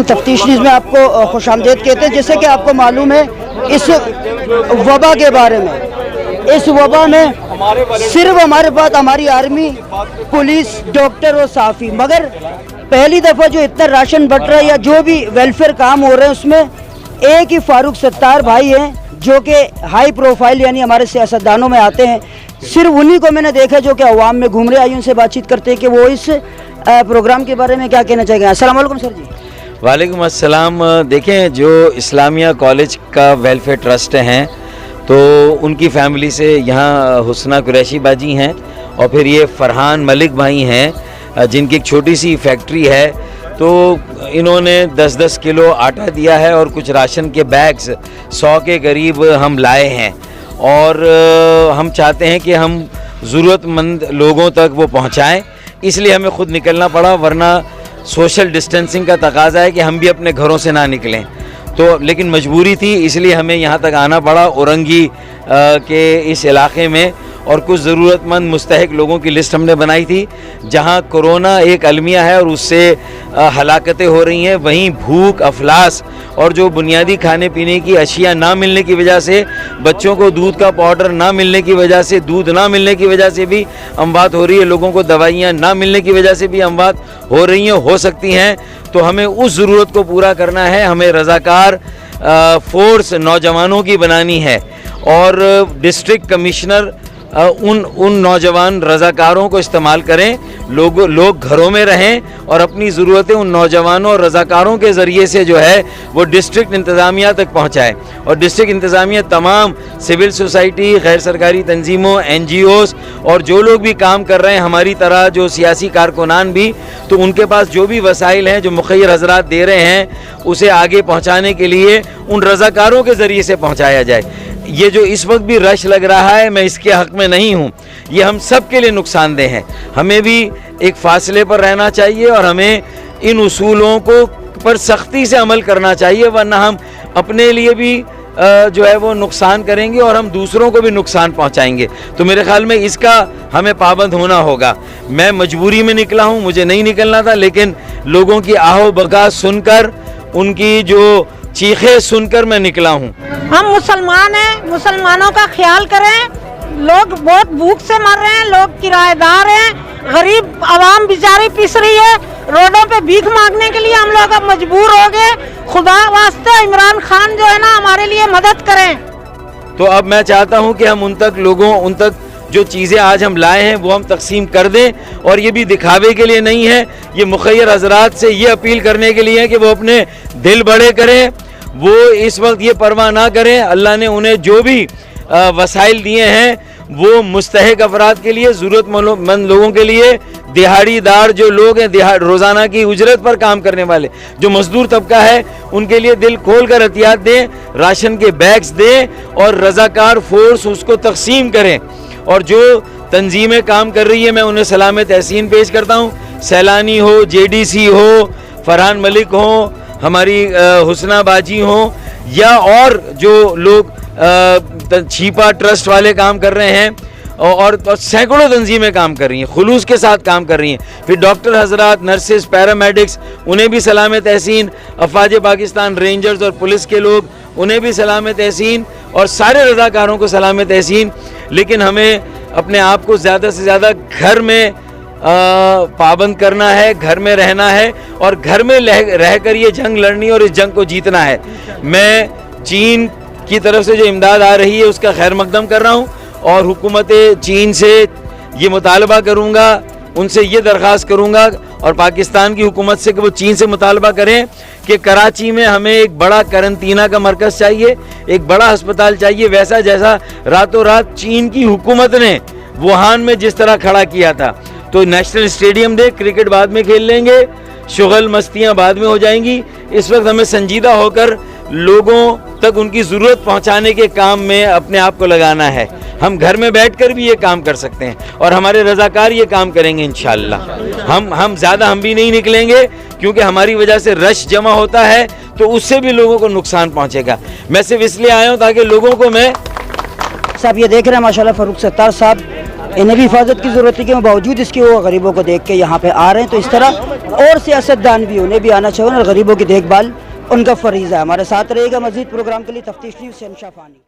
تمام تفتیش نیوز میں آپ کو خوش آمدید کہتے ہیں۔ جیسے کہ آپ کو معلوم ہے اس وبا کے بارے میں، اس وبا میں صرف ہمارے پاس ہماری آرمی، پولیس، ڈاکٹر اور صحافی، مگر پہلی دفعہ جو اتنا راشن بٹ رہا ہے یا جو بھی ویلفیئر کام ہو رہے ہیں اس میں ایک ہی فاروق ستار بھائی ہیں جو کہ ہائی پروفائل یعنی ہمارے سیاستدانوں میں آتے ہیں۔ صرف انہی کو میں نے دیکھا جو کہ عوام میں گھوم رہے ہیں۔ آئیے ان سے بات چیت کرتے ہیں کہ وہ اس پروگرام کے بارے میں کیا کہنا چاہیں گے۔ السلام علیکم سر جی۔ وعلیکم السلام۔ دیکھیں، جو اسلامیہ کالج کا ویلفیئر ٹرسٹ ہیں تو ان کی فیملی سے یہاں حسنہ قریشی باجی ہیں اور پھر یہ فرحان ملک بھائی ہیں جن کی ایک چھوٹی سی فیکٹری ہے، تو انہوں نے 10-10 کلو آٹا دیا ہے اور کچھ راشن کے بیگز 100 کے قریب ہم لائے ہیں، اور ہم چاہتے ہیں کہ ہم ضرورت مند لوگوں تک وہ پہنچائیں، اس لیے ہمیں خود نکلنا پڑا، ورنہ سوشل ڈسٹینسنگ کا تقاضا ہے کہ ہم بھی اپنے گھروں سے نہ نکلیں، تو لیکن مجبوری تھی اس لیے ہمیں یہاں تک آنا پڑا اورنگی کے اس علاقے میں، اور کچھ ضرورت مند مستحق لوگوں کی لسٹ ہم نے بنائی تھی۔ جہاں کورونا ایک المیہ ہے اور اس سے ہلاکتیں ہو رہی ہیں، وہیں بھوک، افلاس اور جو بنیادی کھانے پینے کی اشیاء نہ ملنے کی وجہ سے، بچوں کو دودھ کا پاؤڈر نہ ملنے کی وجہ سے، دودھ نہ ملنے کی وجہ سے بھی اموات ہو رہی ہے، لوگوں کو دوائیاں نہ ملنے کی وجہ سے بھی اموات ہو رہی ہیں، ہو سکتی ہیں، تو ہمیں اس ضرورت کو پورا کرنا ہے۔ ہمیں رضاکار فورس نوجوانوں کی بنانی ہے، اور ڈسٹرکٹ کمشنر ان نوجوان رضاکاروں کو استعمال کریں، لوگ گھروں میں رہیں اور اپنی ضرورتیں ان نوجوانوں اور رضاکاروں کے ذریعے سے جو ہے وہ ڈسٹرکٹ انتظامیہ تک پہنچائیں، اور ڈسٹرکٹ انتظامیہ تمام سول سوسائٹی، غیر سرکاری تنظیموں، NGOs اور جو لوگ بھی کام کر رہے ہیں ہماری طرح، جو سیاسی کارکنان بھی، تو ان کے پاس جو بھی وسائل ہیں جو مخیر حضرات دے رہے ہیں اسے آگے پہنچانے کے لیے ان رضاکاروں کے ذریعے سے پہنچایا جائے۔ یہ جو اس وقت بھی رش لگ رہا ہے، میں اس کے حق میں نہیں ہوں، یہ ہم سب کے لیے نقصان دہ ہے۔ ہمیں بھی ایک فاصلے پر رہنا چاہیے اور ہمیں ان اصولوں کو پر سختی سے عمل کرنا چاہیے، ورنہ ہم اپنے لیے بھی جو ہے وہ نقصان کریں گے اور ہم دوسروں کو بھی نقصان پہنچائیں گے۔ تو میرے خیال میں اس کا ہمیں پابند ہونا ہوگا۔ میں مجبوری میں نکلا ہوں، مجھے نہیں نکلنا تھا، لیکن لوگوں کی آہو بکا سن کر، ان کی جو چیخیں سن کر میں نکلا ہوں۔ ہم مسلمان ہیں، مسلمانوں کا خیال کریں، لوگ بہت بھوک سے مر رہے ہیں، لوگ کرایہ دار ہیں، غریب عوام بیچاری پس رہی ہے، روڈوں پہ بھیک مانگنے کے لیے ہم لوگ اب مجبور ہو گئے۔ خدا واسطے عمران خان جو ہے نا ہمارے لیے مدد کریں۔ تو اب میں چاہتا ہوں کہ ہم ان تک جو چیزیں آج ہم لائے ہیں وہ ہم تقسیم کر دیں، اور یہ بھی دکھاوے کے لیے نہیں ہے، یہ مخیر حضرات سے یہ اپیل کرنے کے لیے ہے کہ وہ اپنے دل بڑے کریں، وہ اس وقت یہ پرواہ نہ کریں۔ اللہ نے انہیں جو بھی وسائل دیے ہیں وہ مستحق افراد کے لیے، ضرورت مند لوگوں کے لیے، دہاڑی دار جو لوگ ہیں، روزانہ کی اجرت پر کام کرنے والے جو مزدور طبقہ ہے، ان کے لیے دل کھول کر عطیات دیں، راشن کے بیگز دیں، اور رضاکار فورس اس کو تقسیم کریں۔ اور جو تنظیمیں کام کر رہی ہیں میں انہیں سلام تحسین پیش کرتا ہوں، سیلانی ہو، JDC ہو، فرحان ملک ہوں، ہماری حسنہ باجی ہوں، یا اور جو لوگ چھیپا ٹرسٹ والے کام کر رہے ہیں، اور سینکڑوں تنظیمیں کام کر رہی ہیں، خلوص کے ساتھ کام کر رہی ہیں۔ پھر ڈاکٹر حضرات، نرسز، پیرامیڈکس، انہیں بھی سلام تحسین، افواج پاکستان، رینجرز اور پولیس کے لوگ، انہیں بھی سلام تحسین، اور سارے رضاکاروں کو سلام تحسین۔ لیکن ہمیں اپنے آپ کو زیادہ سے زیادہ گھر میں پابند کرنا ہے، گھر میں رہنا ہے، اور گھر میں رہ کر یہ جنگ لڑنی اور اس جنگ کو جیتنا ہے۔ میں چین کی طرف سے جو امداد آ رہی ہے اس کا خیر مقدم کر رہا ہوں، اور حکومت چین سے یہ مطالبہ کروں گا، ان سے یہ درخواست کروں گا، اور پاکستان کی حکومت سے کہ وہ چین سے مطالبہ کریں کہ کراچی میں ہمیں ایک بڑا قرنطینہ کا مرکز چاہیے، ایک بڑا ہسپتال چاہیے، ویسا جیسا راتوں رات چین کی حکومت نے ووہان میں جس طرح کھڑا کیا تھا۔ تو نیشنل اسٹیڈیم دے، کرکٹ بعد میں کھیل لیں گے، شغل مستیاں بعد میں ہو جائیں گی۔ اس وقت ہمیں سنجیدہ ہو کر لوگوں تک ان کی ضرورت پہنچانے کے کام میں اپنے آپ کو لگانا ہے۔ ہم گھر میں بیٹھ کر بھی یہ کام کر سکتے ہیں، اور ہمارے رضاکار یہ کام کریں گے انشاءاللہ۔ ہم زیادہ ہم بھی نہیں نکلیں گے، کیونکہ ہماری وجہ سے رش جمع ہوتا ہے تو اس سے بھی لوگوں کو نقصان پہنچے گا۔ میں صرف اس لیے آیا ہوں تاکہ لوگوں کو میں صاحب یہ دیکھ رہے ہیں ماشاءاللہ فاروق ستار صاحب انہیں بھی حفاظت کی ضرورت ہے کہ باوجود اس کے وہ غریبوں کو دیکھ کے یہاں پہ آ رہے ہیں. تو اس طرح اور سیاستدان بھی انہیں بھی آنا چاہیے اور غریبوں کی دیکھ بھال ان کا فریضہ ہے. ہمارے ساتھ رہے گا مزید پروگرام کے لیے. تفتیش نیوز شہنشاہ فانی.